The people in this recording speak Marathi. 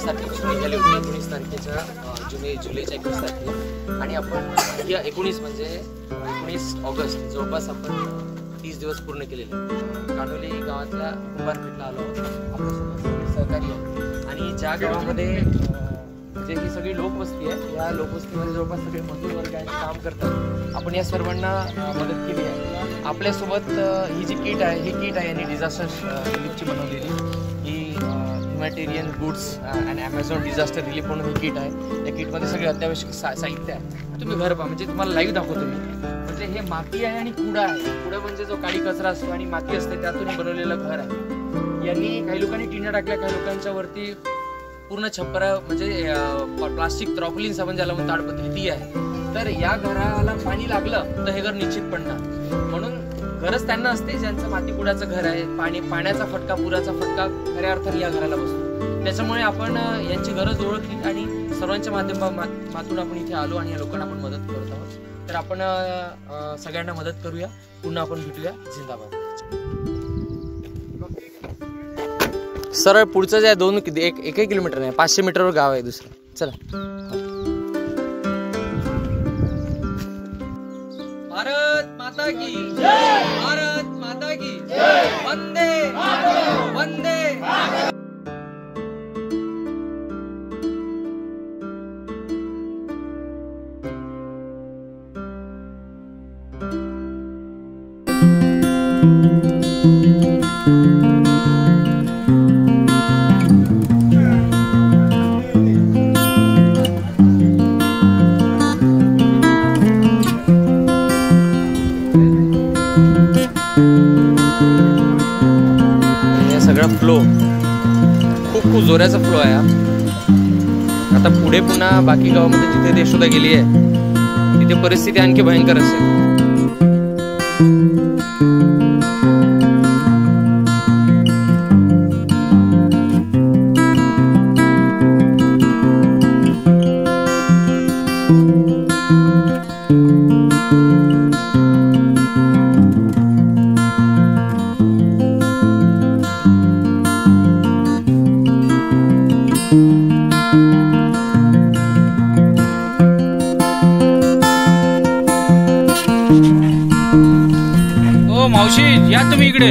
तारखेपासून निघाली होती, 19 तारखेच्या जुलैच्या 19 तारखेला. आणि आपण या 19 म्हणजे 19 ऑगस्ट जवळपास आपण 30 दिवस पूर्ण केलेले. कानोली गावातल्या कुंभारपेठला आलो आपल्यासोबत सहकारी आहे. आणि ज्या गावामध्ये जे ही सगळी लोकवस्ती आहे, या लोकवस्तीमध्ये जवळपास सगळे मजूर वर्ग आहेत, काम करतात. आपण या सर्वांना मदत केली आहे. आपल्यासोबत ही जी किट आहे, ही किट आहे यांनी डिझास्टर रिलीफची बनवलेली. ही humanitarian goods and Amazon disaster relief म्हणून ही किट आहे. या किटमध्ये सगळे अत्यावश्यक साहित्य आहे. तुम्ही घर पहा, म्हणजे तुम्हाला लाईव्ह दाखवतो मी. म्हणजे हे माती आहे आणि कुडा आहे. कुडा म्हणजे जो काळी कचरा असतो आणि माती असते, त्यातून बनवलेलं घर आहे. यांनी काही लोकांनी टिन्या टाकल्या, काही लोकांच्या वरती पूर्ण छप्परा म्हणजे प्लास्टिक त्रॉपलिन साबण ज्याला म्हणून ताडपत्री ती आहे. तर या घराला पाणी लागलं तर हे घर निश्चित पडणार. म्हणून गरज त्यांना असते ज्यांचं मातीकुडाचं घर आहे. पाण्याचा फटका, पुराचा फटका खऱ्या अर्थाने या घराला बसतो. त्याच्यामुळे आपण यांची गरज ओळखली आणि सर्वांच्या माध्यमातून आपण इथे आलो आणि या लोकांना आपण मदत करत आहोत. तर आपण सगळ्यांना मदत करूया. पुन्हा आपण भेटूया. जिंदाबाद. सरळ पुढचं जे आहे एक किलोमीटर नाही, 500 मीटरवर गाव आहे दुसरं. चला. भारत माता की जय. भारत माता की जय. वंदे वंदे. सगळा फ्लो खूप जोराचा फ्लो आहे. आता पुढे पुन्हा बाकी गावामध्ये जिथे यशोदा गेली आहे तिथे परिस्थिती आणखी भयंकर असेल. मावशी या तुम्ही इकडे.